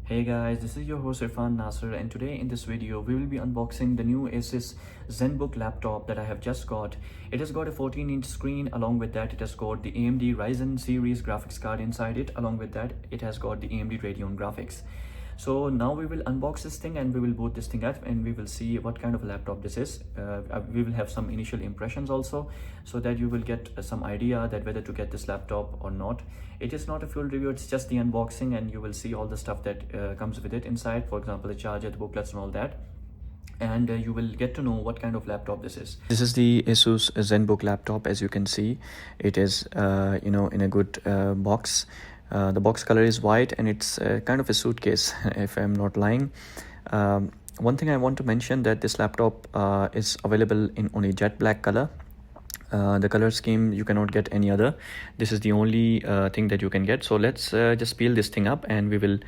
Hey guys, this is your host Irfan Nasser, and today in this video we will be unboxing the new Asus Zenbook laptop that I have just got. It has got a 14-inch screen. Along with that, it has got the AMD RYZEN series graphics card inside it. Along with that, it has got the AMD Radeon graphics. So now we will unbox this thing and we will boot this thing up and we will see what kind of a laptop this is. We will have some initial impressions also, so that you will get some idea that whether to get this laptop or not. It is not a full review, it's just the unboxing, and you will see all the stuff that comes with it inside. For example, the charger, the booklets and all that. And you will get to know what kind of laptop this is. This is the Asus Zenbook laptop. As you can see, it is in a good box. The box color is white and it's kind of a suitcase if I'm not lying. One thing I want to mention that this laptop is available in only jet black color. The color scheme you cannot get any other. This is the only thing that you can get. So let's just peel this thing up and we will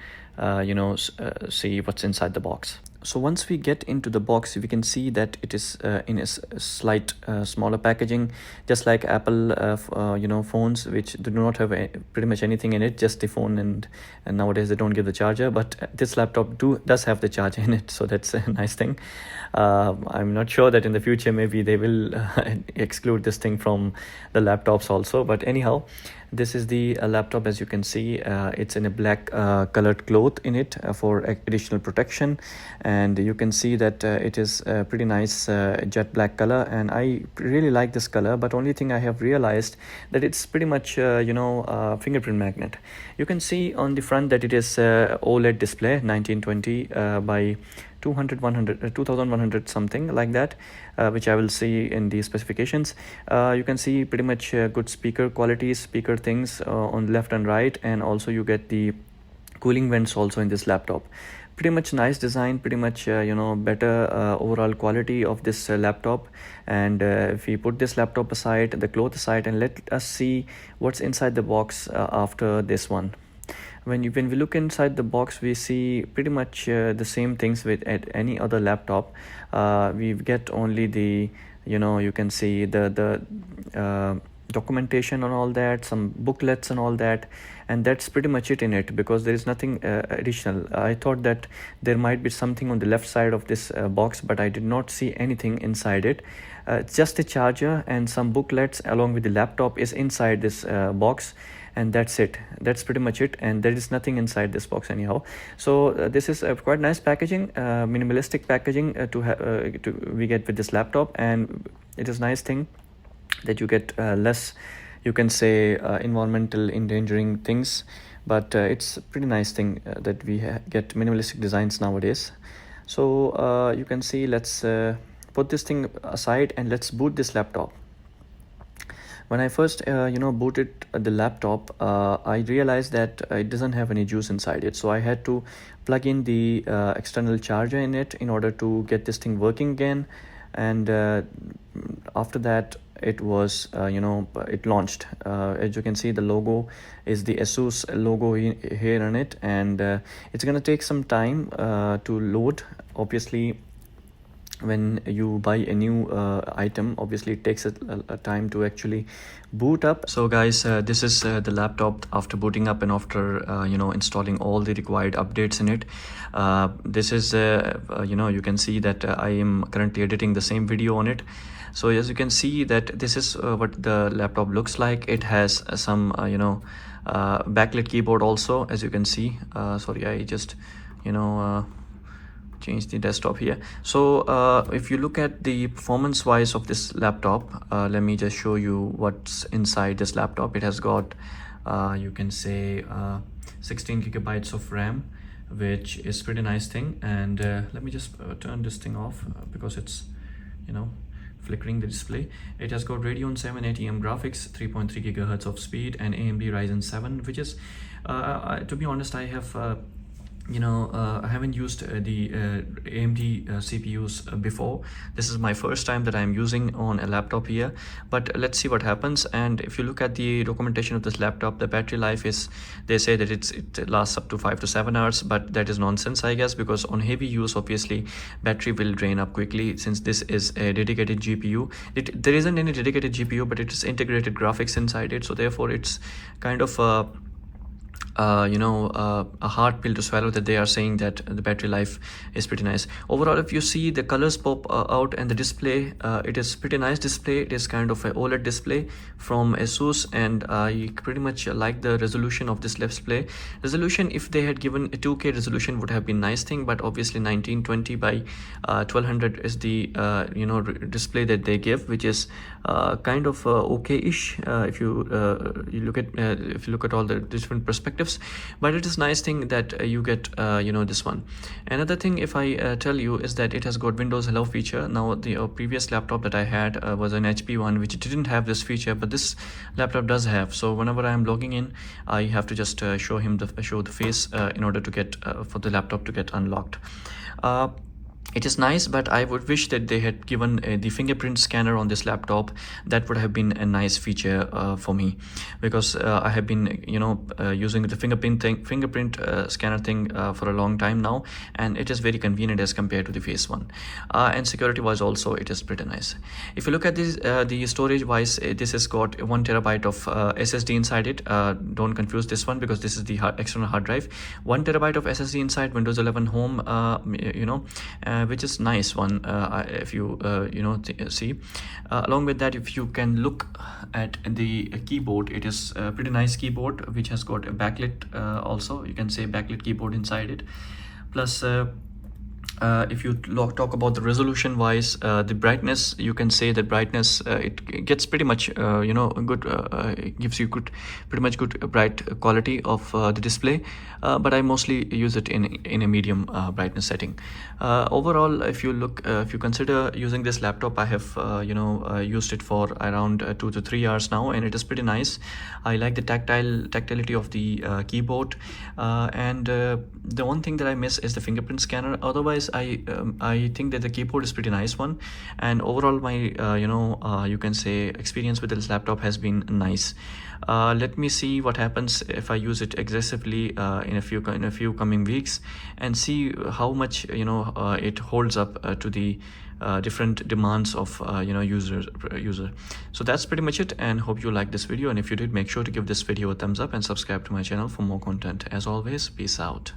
see what's inside the box. So once we get into the box, we can see that it is in a slight smaller packaging, just like Apple phones, which do not have pretty much anything in it, just the phone, and nowadays they don't give the charger, but this laptop does have the charger in it, so that's a nice thing. I'm not sure that in the future maybe they will exclude this thing from the laptops also, but anyhow, this is the laptop. As you can see, it's in a black colored cloth in it for additional protection, and you can see that it is a pretty nice jet black color, and I really like this color. But only thing I have realized that it's pretty much fingerprint magnet. You can see on the front that it is OLED display, 1920 by 2100 something like that, which I will see in the specifications. You can see pretty much good speaker quality, speaker things on left and right, and also you get the cooling vents also in this laptop. Pretty much nice design, pretty much better overall quality of this laptop. And if we put this laptop aside, the cloth aside, and let us see what's inside the box after this one. When we look inside the box, we see pretty much the same things with any other laptop. We get only the you can see the documentation and all that, some booklets and all that, and that's pretty much it in it, because there is nothing additional. I thought that there might be something on the left side of this box, but I did not see anything inside it. Just a charger and some booklets along with the laptop is inside this box, and that's it. That's pretty much it, and there is nothing inside this box anyhow. So this is a quite nice packaging, minimalistic packaging we get with this laptop, and it is nice thing that you get less, you can say, environmental endangering things, but it's a pretty nice thing that we get minimalistic designs nowadays. So you can see, let's put this thing aside and let's boot this laptop. When I first booted the laptop, I realized that it doesn't have any juice inside it, so I had to plug in the external charger in it in order to get this thing working again. And after that, it was it launched. As you can see, the logo is the Asus logo here on it, and it's gonna take some time to load. Obviously, when you buy a new item, obviously it takes a time to actually boot up. So guys, this is the laptop after booting up and after installing all the required updates in it. This is you can see that I am currently editing the same video on it. So as you can see that this is what the laptop looks like. It has some backlit keyboard also, as you can see. Sorry, I just change the desktop here. So if you look at the performance wise of this laptop, let me just show you what's inside this laptop. It has got you can say 16 gigabytes of RAM, which is pretty nice thing. And let me just turn this thing off because it's flickering the display. It has got Radeon 7 ATM graphics, 3.3 gigahertz of speed, and AMD RYZEN 7, which is to be honest, I have I haven't used the AMD CPUs before. This is my first time that I'm using on a laptop here, but let's see what happens. And if you look at the documentation of this laptop, the battery life is, they say that it lasts up to 5 to 7 hours, but that is nonsense, I guess, because on heavy use, obviously battery will drain up quickly, since this is a dedicated GPU. There isn't any dedicated GPU, but it is integrated graphics inside it, so therefore it's kind of a hard pill to swallow, that they are saying that the battery life is pretty nice. Overall, if you see the colors pop out and the display, it is pretty nice display. It is kind of a OLED display from Asus, and I pretty much like the resolution of this display. Resolution, if they had given a 2K resolution, would have been nice thing, but obviously 1920 by 1200 is the display that they give, which is kind of okay-ish if you look at all the different perspectives. But it is nice thing that you get this one. Another thing, if I tell you, is that it has got Windows Hello feature. Now the previous laptop that I had was an HP one, which didn't have this feature, but this laptop does have. So whenever I am logging in, I have to just show the face in order to get for the laptop to get unlocked. It is nice, but I would wish that they had given the fingerprint scanner on this laptop. That would have been a nice feature for me, because I have been using the fingerprint scanner thing for a long time now, and it is very convenient as compared to the face one. And security wise also, it is pretty nice. If you look at this, the storage wise, this has got 1 terabyte of SSD inside it. Don't confuse this one, because this is the external hard drive. 1 terabyte of SSD inside, Windows 11 Home, which is nice one. If you see, along with that, if you can look at the keyboard, it is a pretty nice keyboard, which has got a backlit also, you can say backlit keyboard inside it. Plus if you talk about the resolution wise, the brightness, you can say that brightness, it gets pretty much good, it gives you pretty much good bright quality of the display, but I mostly use it in a medium brightness setting. Overall, if you consider using this laptop, I have used it for around 2 to 3 hours now, and it is pretty nice. I like the tactility of the keyboard, and the one thing that I miss is the fingerprint scanner. Otherwise, I think that the keyboard is pretty nice one, and overall my you can say experience with this laptop has been nice. Let me see what happens if I use it aggressively in a few coming weeks, and see how much it holds up to the different demands of user. So that's pretty much it, and hope you like this video, and if you did, make sure to give this video a thumbs up and subscribe to my channel for more content. As always, peace out.